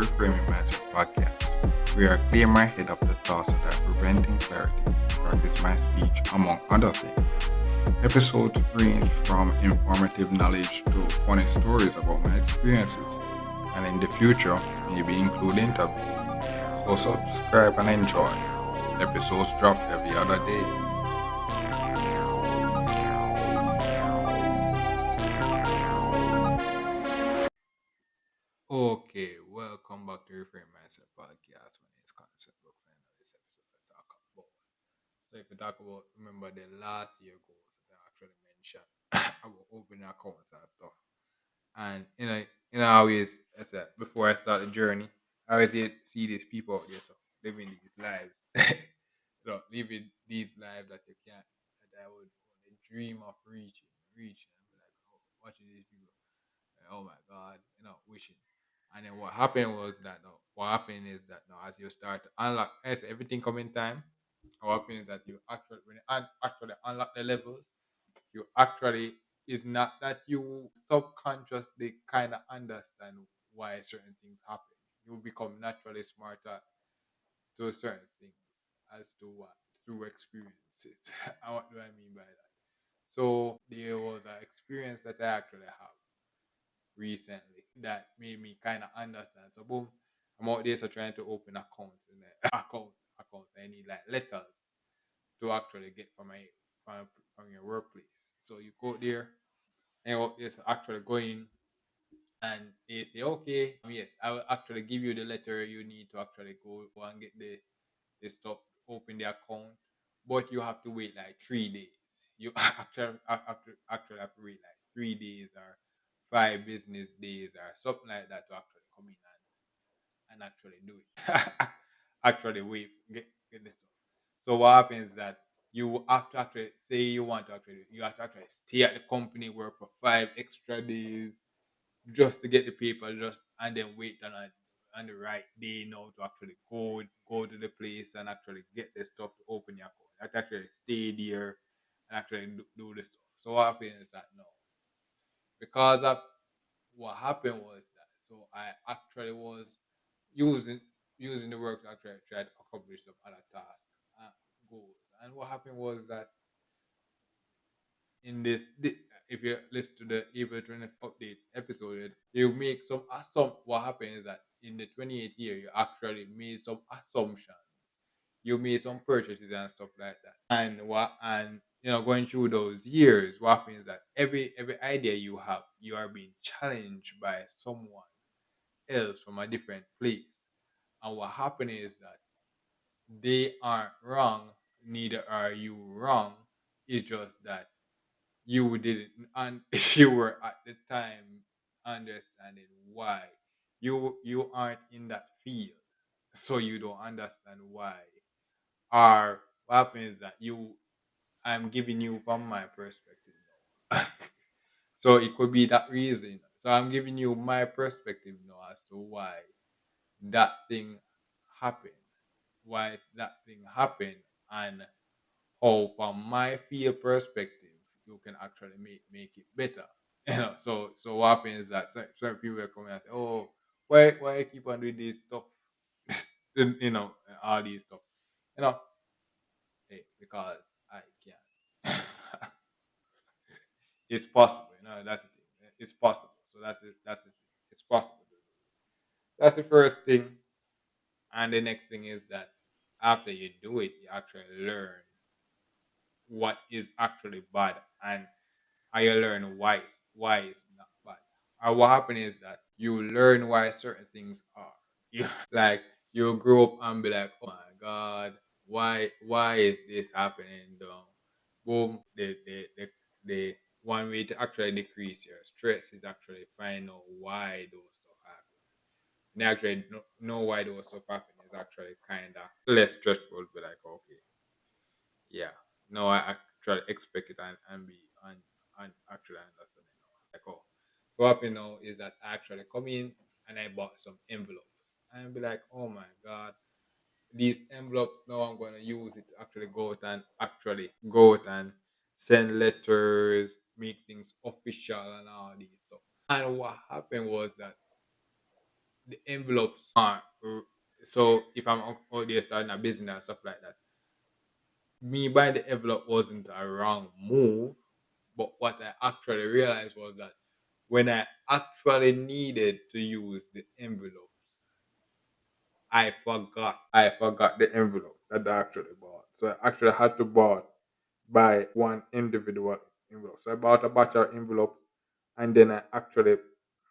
Reframing Mindset podcast, where I clear my head of the thoughts that are preventing clarity, practice my speech, among other things. Episodes range from informative knowledge to funny stories about my experiences, and in the future, maybe include interviews. So subscribe and enjoy. Episodes drop every other day. Okay, welcome back to Reframe Mindset Podcast. My name is Concept Books, and in this episode I talk about. So if we talk about, remember the last year goals that I actually mentioned about opening accounts and stuff. And I always, I said before I start the journey, I always see these people out there so living these lives, living these lives that you can't, that I would only dream of reaching. I'm like, oh, watching these people, like, oh my God, wishing. And then what happened was that no, what happened is that now as you start to unlock, as everything come in time, what happens is that you actually when you actually unlock the levels, you actually it's not that you subconsciously kind of understand why certain things happen. You become naturally smarter to certain things as to what through experiences. And what do I mean by that? So there was an experience that I actually have recently that made me kind of understand. So boom, I'm out there so trying to open accounts and accounts. I need like letters to actually get from your workplace. So you go there and it's actually going and they say, okay, yes, I will actually give you the letter you need to actually go and get the stuff, open the account, but you have to wait like 3 days. You actually have to wait like 3 days or 5 business days or something like that to actually come in and actually do it. Actually wait, get the stuff. So what happens is that you have to actually say you want to actually you have to actually stay at the company work for 5 extra days just to get the paper just and then wait on the right day now to actually go to the place and actually get the stuff to open your account. I have to actually stay there and actually do the stuff. So what happens is that no, because of what happened was that so I actually was using using the work to actually try to accomplish some other tasks and goals. And what happened was that in if you listen to the April 20th update episode, you make some what happened is that in the 28th year, you actually made some assumptions. You made some purchases and stuff like that. And going through those years, what happens is that every idea you have, you are being challenged by someone else from a different place. And what happened is that they aren't wrong, neither are you wrong. It's just that you didn't and you were at the time understanding why you aren't in that field, so you don't understand why. Or what happens is that I'm giving you from my perspective now. So it could be that reason, so I'm giving you my perspective now as to why that thing happened, and how from my field perspective you can actually make it better. So what happens is that certain people will come and say, oh, why you keep on doing this stuff? And all these stuff. You know, hey, because I can. It's possible, that's the thing. It's possible. So that's the thing. It's possible. That's the first thing. And the next thing is that after you do it, you actually learn what is actually bad, and you learn why it's not bad. And what happens is that you learn why certain things are. You like you grow up and be like, oh my God, why is this happening? Boom, the one way to actually decrease your stress is actually find out why those stuff happen. And actually know why those stuff happen is actually kind of less stressful. Be like, okay, yeah, no, I actually expect it and be and actually understand it now. Like, oh, so what happened now is that I actually come in and I bought some envelopes and be like, oh my God, these envelopes now I'm going to use it to actually go out and send letters, make things official and all these stuff. And what happened was that the envelopes are so if I'm out there starting a business and stuff like that, me buying the envelope wasn't a wrong move. But what I actually realized was that when I actually needed to use the envelopes, I forgot the envelope that I actually bought. So I actually had to buy one individual envelope. So I bought a batch of envelopes, and then I actually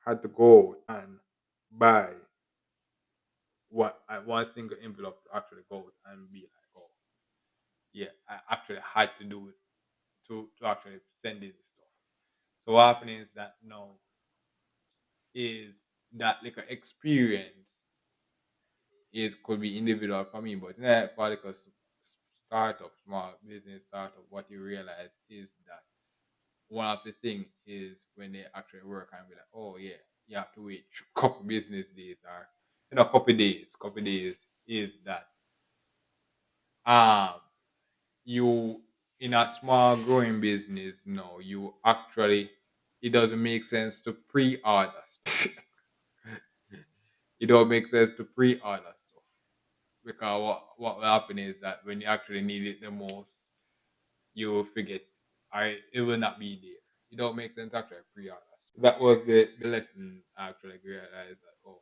had to go and buy one single envelope to actually go and be like, oh yeah, I actually had to do it to actually send in the stuff. So what happened is that now is that like a experience is could be individual for me, but for like a startup, small business startup, what you realize is that one of the thing is when they actually work and be like, oh yeah, you have to wait a couple business days or couple days is that um you in a small growing business, no, you actually it doesn't make sense to pre-order stuff. It don't make sense to pre-order stuff because what will happen is that when you actually need it the most, you will forget. It will not be there. It don't make sense to actually pre-order stuff. That was the lesson I actually realized that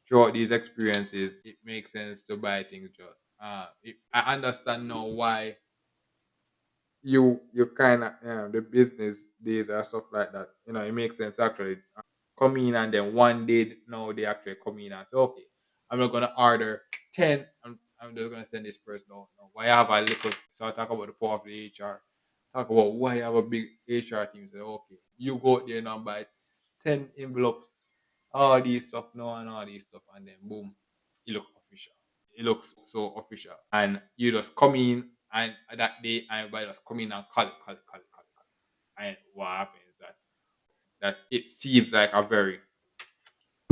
throughout these experiences, it makes sense to buy things just. I understand now why you kind of the business days or stuff like that. It makes sense actually come in and then one day now they actually come in and say, okay, I'm not gonna order 10. I'm just gonna send this person out. No, why have a little? So I talk about the power of the HR. Talk about why you have a big HR team. Say, okay, you go out there now and buy 10 envelopes, all these stuff now and all these stuff, and then boom, it look official. It looks so official. And you just come in and that day everybody just come in and call it. And what happens is that it seems like a very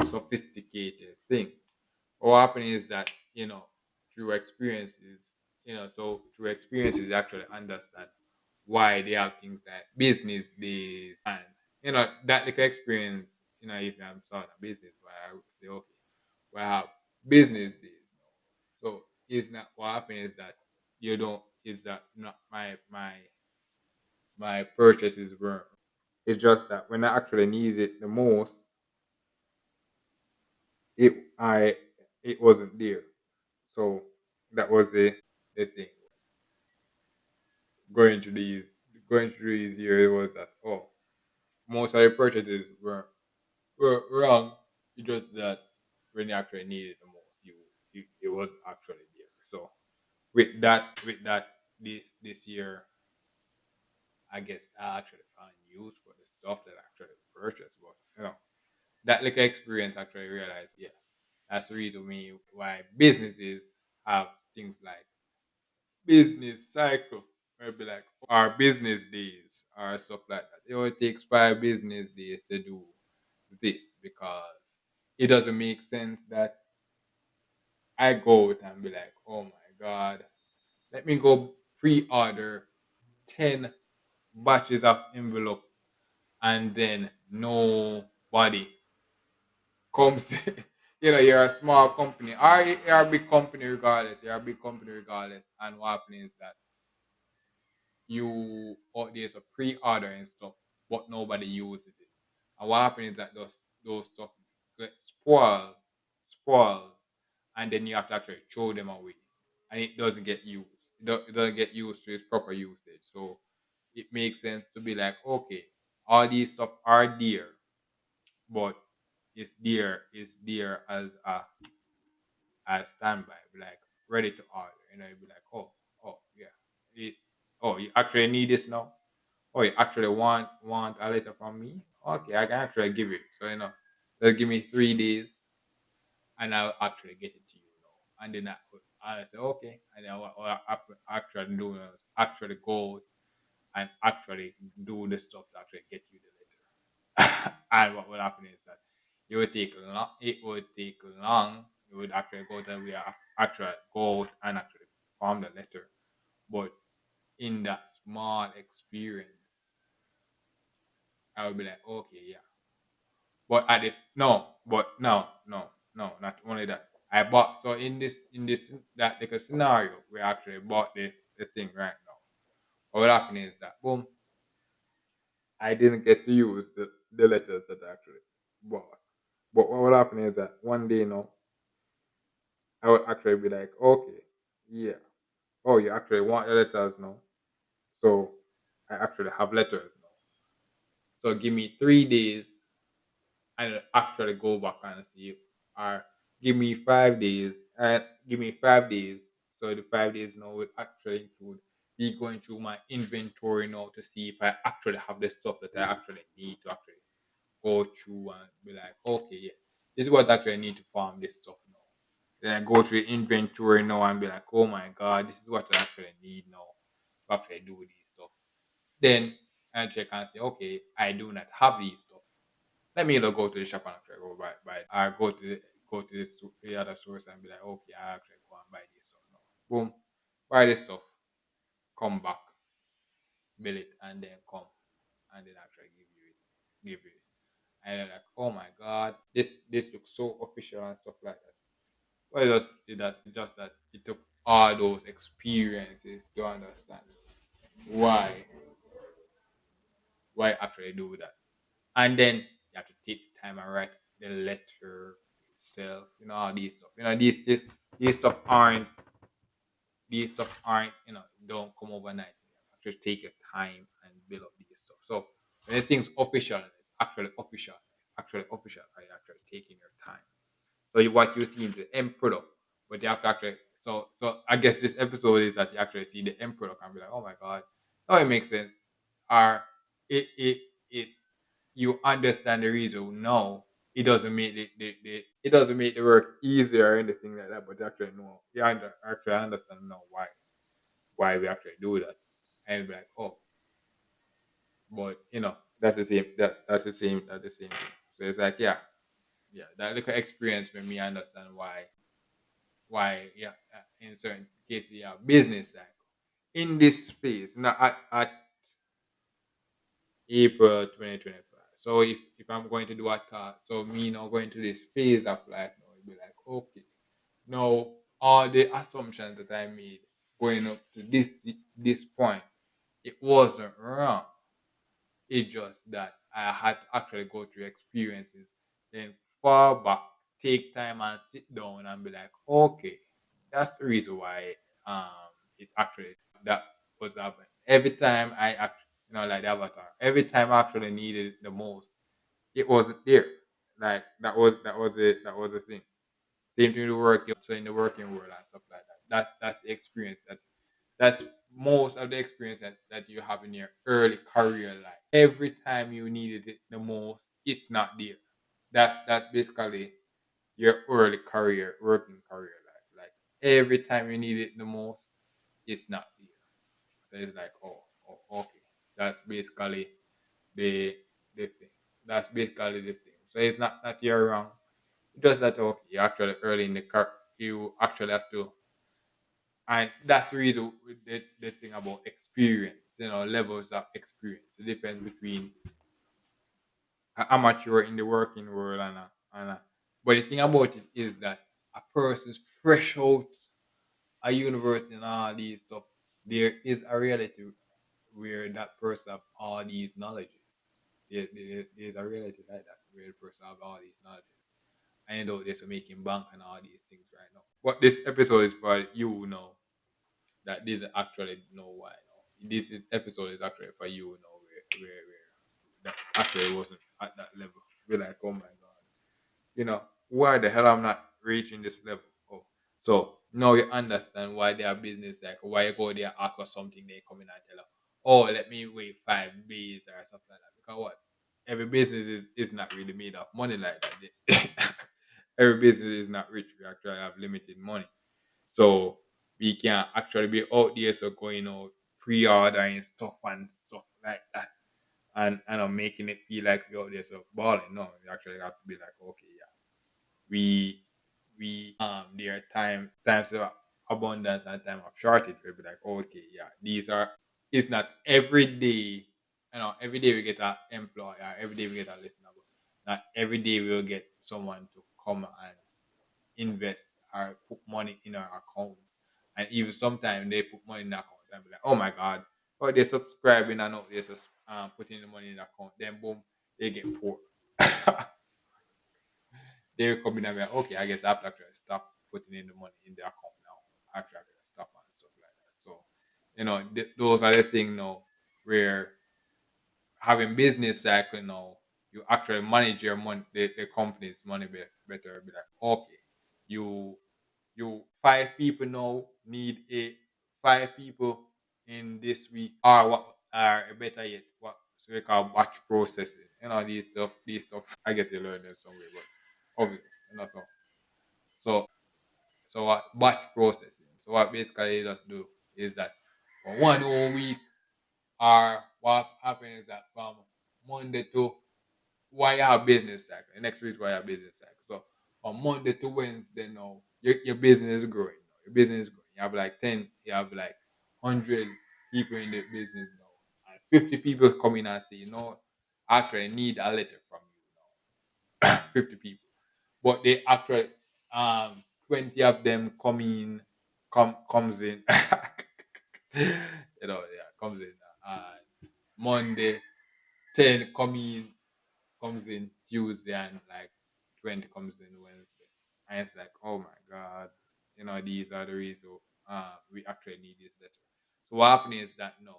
sophisticated thing. What happens is that, through experiences, through experiences you actually understand why they have things like business days and that little experience, if I'm starting a business where I would say, okay, we have business days now. So it's not what happens is that you don't is that not my purchases weren't. It's just that when I actually needed it the most, it I it wasn't there. So that was the thing. Going through these going through these years was that most of the purchases were wrong. It's just that when you actually needed it the most, you it was actually there. So with that this year I guess I actually find use for the stuff that I actually purchased. But that like experience actually realized, yeah, that's the reason why businesses have things like business cycle, or be like our business days or stuff like that. It only takes 5 business days to do this because it doesn't make sense that I go out and be like, oh my god, let me go pre-order 10 batches of envelope and then nobody comes. You're a small company or you're a big company regardless. You're a big company regardless. And what happens is that you out there so pre-ordering stuff, but nobody uses it. And what happens is that those stuff get spoils, and then you have to actually throw them away, and it doesn't get used. It doesn't get used to its proper usage. So it makes sense to be like, okay, all these stuff are there, but it's there as standby, be like ready to order. You'd be like, oh yeah, you actually need this now. Oh, you actually want a letter from me? Okay, I can actually give it. So they'll give me 3 days, and I'll actually get it to you now. And then I say okay, and then what I actually do is actually go and actually do the stuff to actually get you the letter. And what will happen is that it would take long. It would take long. You would actually go to we actually go out and actually form the letter. But in that small experience, I would be like, okay, yeah. But at this, no, but no, no. No, not only that. I bought so in this that like a scenario we actually bought the thing right now. What will happen is that boom, I didn't get to use the letters that I actually bought. But what will happen is that one day, I would actually be like, okay, yeah. Oh, you actually want your letters now? So I actually have letters now. So give me 3 days and actually go back and see, or give me 5 days and give me 5 days. So the 5 days now will actually include me going through my inventory now to see if I actually have the stuff that I actually need to actually go through and be like, okay, yeah, this is what actually I need to farm this stuff now. Then I go through the inventory now and be like, oh my god, this is what I actually need now to actually do these stuff. Then I check and say, okay, I do not have these stuff. Let me either go to the shop and actually go buy it. I go to the other source and be like, okay, I actually go and buy this stuff now. Boom, buy this stuff, come back, bill it, and then come and then actually give you it. And they're like, oh my god, this looks so official and stuff like that. Well, just that it took all those experiences to understand why actually do that. And then you have to take the time and write the letter itself, all these stuff. These stuff aren't don't come overnight. You have to take your time and build up these stuff. So when the thing's official, it's actually official. It's actually official. You're actually taking your time. So what you see in the end product, but you have to actually. So I guess this episode is that you actually see the end product and be like, oh my god, oh it makes sense. Or it you understand the reason. No, it doesn't make it doesn't make the work easier or anything like that. But you actually know, actually understand now why we actually do that, and be like, oh, but that's the same. That's the same thing. So it's like, yeah, that little experience made me understand why in certain cases business cycle in this space now at April 2025. So if I'm going to do a task, so me now going to this phase of life now, it'll be like, okay, now all the assumptions that I made going up to this point, it wasn't wrong. It's just that I had to actually go through experiences, then fall back, take time and sit down and be like, okay, that's the reason why it actually that was happening. Every time I actually, like the avatar, every time I actually needed it the most, it wasn't there. Like that was the thing. Same thing to work, so in the working world and stuff like that. That's the experience that's most of the experience that you have in your early career life. Every time you needed it the most, it's not there. That's basically your early career, working career life. Like every time you need it the most, it's not there. So it's like, oh okay. That's basically the the thing. That's basically the thing. So it's not that you're wrong. It's just that okay, you actually early in the car you actually have to, and that's the reason with the thing about experience, levels of experience. The difference between an amateur in the working world and a but the thing about it is that a person's fresh out a university and all these stuff, there is a reality where that person have all these knowledges. There's a reality like that where the person have all these knowledges. I know they're making bank and all these things right now. But this episode is for you now that didn't actually know why. No. Episode is actually for you now where that actually wasn't at that level. Be like, oh my god, why the hell I'm not reaching this level? Oh, so now you understand why their business like why you go there ask for something they come in and tell you, oh, let me wait 5 days or something like that. Because what? Every business is not really made of money like that. Every business is not rich. We actually have limited money. So we can actually be out there so going out pre-ordering stuff and stuff like that. And I'm making it feel like we out there so balling. No, you actually have to be like, okay, yeah. We there are times of abundance and time of shortage. We'll be like, okay, yeah, these are it's not every day, every day we get an employer, every day we get a listener. Not every day we'll get someone to come and invest or put money in our accounts. And even sometimes they put money in the account and be like, oh my God, or they subscribing and not they just putting the money in the account. Then boom, they get poor. They come in and be like, okay, I guess I have to actually stop putting in the money in the account now. Actually, I gotta stop and stuff like that. So, those are the things now where having business cycle now, you actually manage your money, the company's money better. Be like, okay, you five people now need a five people in this week, or what, or better yet, what so we call batch processing. These stuff. I guess you learn them somewhere, but obvious, so so what batch processing. So what basically it does do is that for one whole week, or what happens is that from Monday to why you have business cycle. The next week why you have business cycle. So from Monday to Wednesday now, your business is growing. Now. Your business is growing. You have like 10, you have like 100 people in the business now. And 50 people come in and say, actually need a letter from you now. 50 people. But they actually 20 of them comes in. Comes in. Monday, 10 comes in Tuesday, and like 20 comes in Wednesday. And it's like, oh my God, these are the reasons we actually need this letter. So what happens is that no,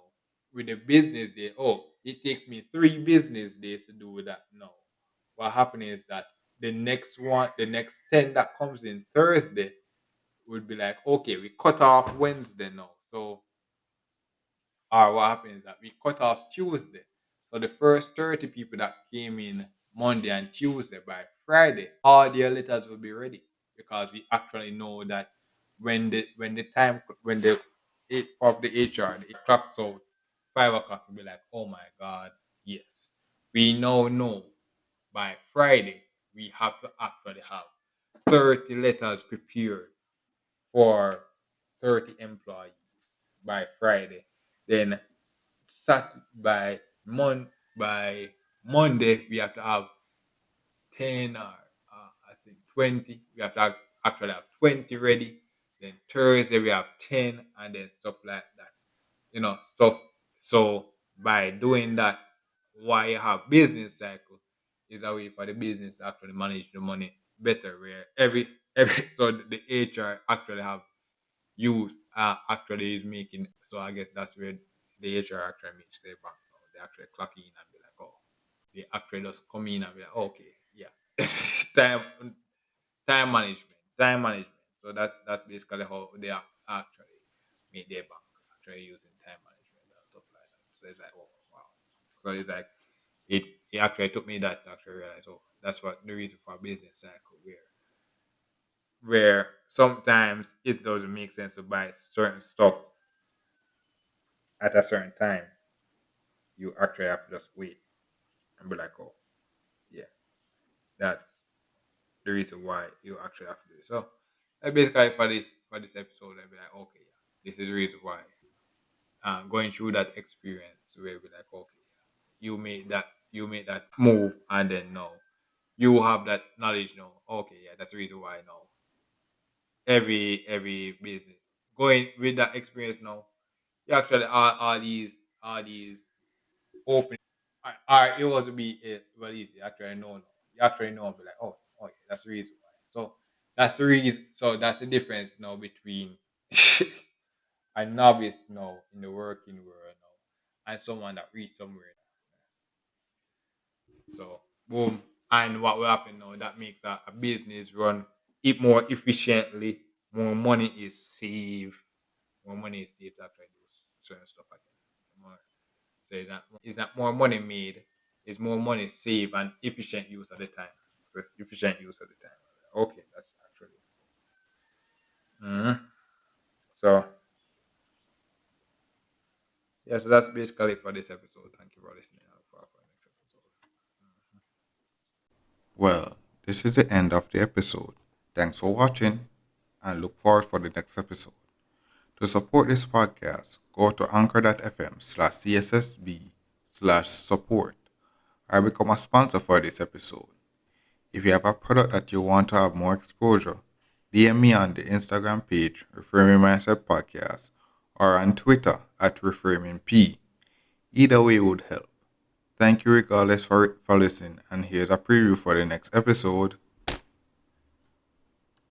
with the business day, oh, it takes me 3 business days to do that. No. What happens is that the next 10 that comes in Thursday would be like, okay, we cut off Wednesday now. So or what happens is that we cut off Tuesday. So the first 30 people that came in Monday and Tuesday, by Friday, all their letters will be ready because we actually know that when the eight of the HR it clocks out 5 o'clock, we'll be like, oh my God, yes. We now know by Friday we have to actually have 30 letters prepared for 30 employees by Friday. Then Sat by Monday we have to have 10, or I think 20. We have to actually have 20 ready. Then Thursday we have 10, and then stuff like that. Stuff. So by doing that, why you have business cycle is a way for the business to actually manage the money better. Where every so the HR actually have use actually is making. So I guess that's where the HR actually makes their bank now. They actually clock in and be like, oh, they actually just come in and be like, okay, yeah, time time management. So that's basically how they actually make their bank, actually using time management and stuff like that. So it's like, oh wow. So it's like it actually took me that to actually realize, oh, that's what the reason for a business cycle where sometimes it doesn't make sense to buy certain stuff at a certain time. You actually have to just wait and be like, oh, yeah, that's the reason why you actually have to do it. So basically for this episode, I'll be like, okay, yeah, this is the reason why. Going through that experience where we like, okay, yeah, you made that move, and then now you have that knowledge now. Okay, yeah, that's the reason why now every business going with that experience now. You actually all these open. It was to be well easy. Actually, I know now. You actually know and be like, oh, yeah, that's the reason why. So that's the reason. So that's the difference now between a novice now in the working world now and someone that reached somewhere. So boom, and what will happen now? That makes a business run it more efficiently. More money is saved. More money is saved after I do certain stuff again. So is that more money made, is more money saved, and efficient use of the time. So efficient use of the time. Okay, that's actually. Mhm. So yeah, so that's basically it for this episode. Thank you for listening. I'll follow for the next episode. Well, this is the end of the episode. Thanks for watching and look forward for the next episode. To support this podcast, go to anchor.fm/cssb/support or become a sponsor for this episode. If you have a product that you want to have more exposure, DM me on the Instagram page, Reframing Mindset Podcast, or on Twitter at ReframingP. Either way would help. Thank you regardless for listening, and here's a preview for the next episode.